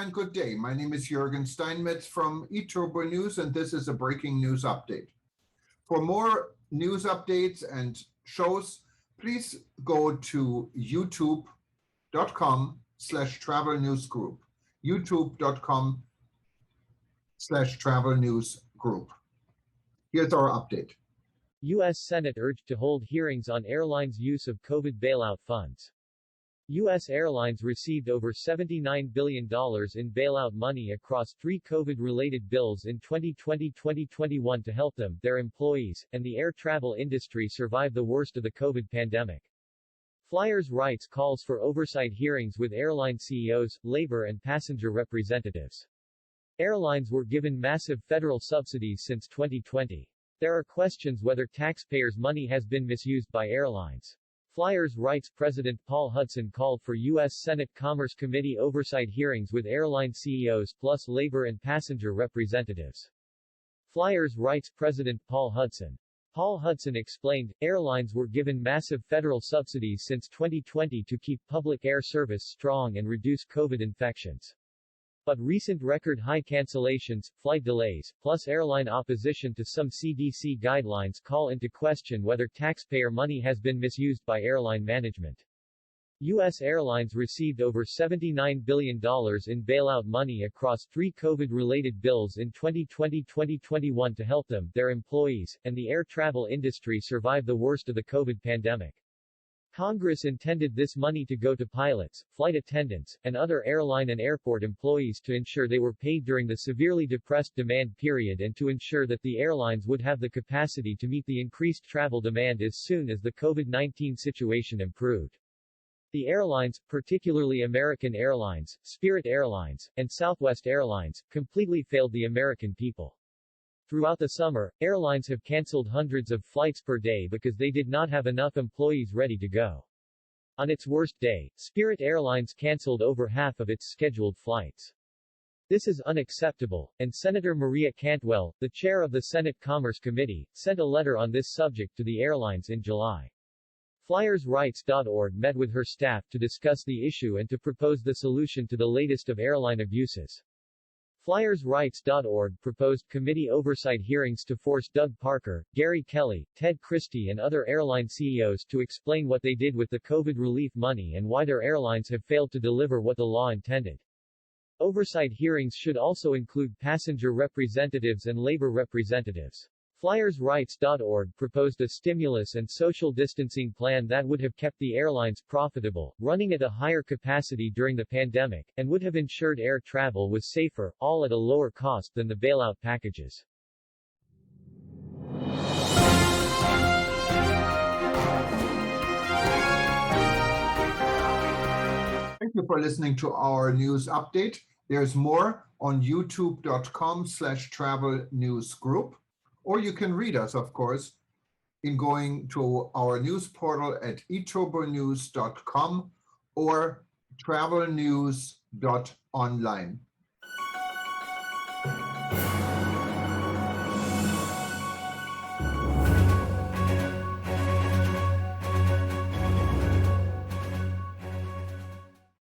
and good day. My name is Jürgen Steinmetz from eTurboNews, and this is a breaking news update. For more news updates and shows, please go to youtube.com/travel news group. youtube.com/travel news group. Here's our update. U.S. Senate urged to hold hearings on airlines' use of COVID bailout funds. U.S. airlines received over $79 billion in bailout money across three COVID-related bills in 2020-2021 to help them, their employees, and the air travel industry survive the worst of the COVID pandemic. Flyers' Rights calls for oversight hearings with airline CEOs, labor and passenger representatives. Airlines were given massive federal subsidies since 2020. There are questions whether taxpayers' money has been misused by airlines. Flyers' Rights President Paul Hudson called for U.S. Senate Commerce Committee oversight hearings with airline CEOs plus labor and passenger representatives. Flyers' Rights President Paul Hudson explained, airlines were given massive federal subsidies since 2020 to keep public air service strong and reduce COVID infections. But recent record-high cancellations, flight delays, plus airline opposition to some CDC guidelines call into question whether taxpayer money has been misused by airline management. U.S. airlines received over $79 billion in bailout money across three COVID-related bills in 2020-2021 to help them, their employees, and the air travel industry survive the worst of the COVID pandemic. Congress intended this money to go to pilots, flight attendants, and other airline and airport employees to ensure they were paid during the severely depressed demand period and to ensure that the airlines would have the capacity to meet the increased travel demand as soon as the COVID-19 situation improved. The airlines, particularly American Airlines, Spirit Airlines, and Southwest Airlines, completely failed the American people. Throughout the summer, airlines have canceled hundreds of flights per day because they did not have enough employees ready to go. On its worst day, Spirit Airlines canceled over half of its scheduled flights. This is unacceptable, and Senator Maria Cantwell, the chair of the Senate Commerce Committee, sent a letter on this subject to the airlines in July. FlyersRights.org met with her staff to discuss the issue and to propose the solution to the latest of airline abuses. FlyersRights.org proposed committee oversight hearings to force Doug Parker, Gary Kelly, Ted Christie and other airline CEOs to explain what they did with the COVID relief money and why their airlines have failed to deliver what the law intended. Oversight hearings should also include passenger representatives and labor representatives. FlyersRights.org proposed a stimulus and social distancing plan that would have kept the airlines profitable, running at a higher capacity during the pandemic, and would have ensured air travel was safer, all at a lower cost than the bailout packages. Thank you for listening to our news update. There's more on youtube.com/travel news group. Or you can read us, of course, in going to our news portal at eTurboNews.com or travelnews.online.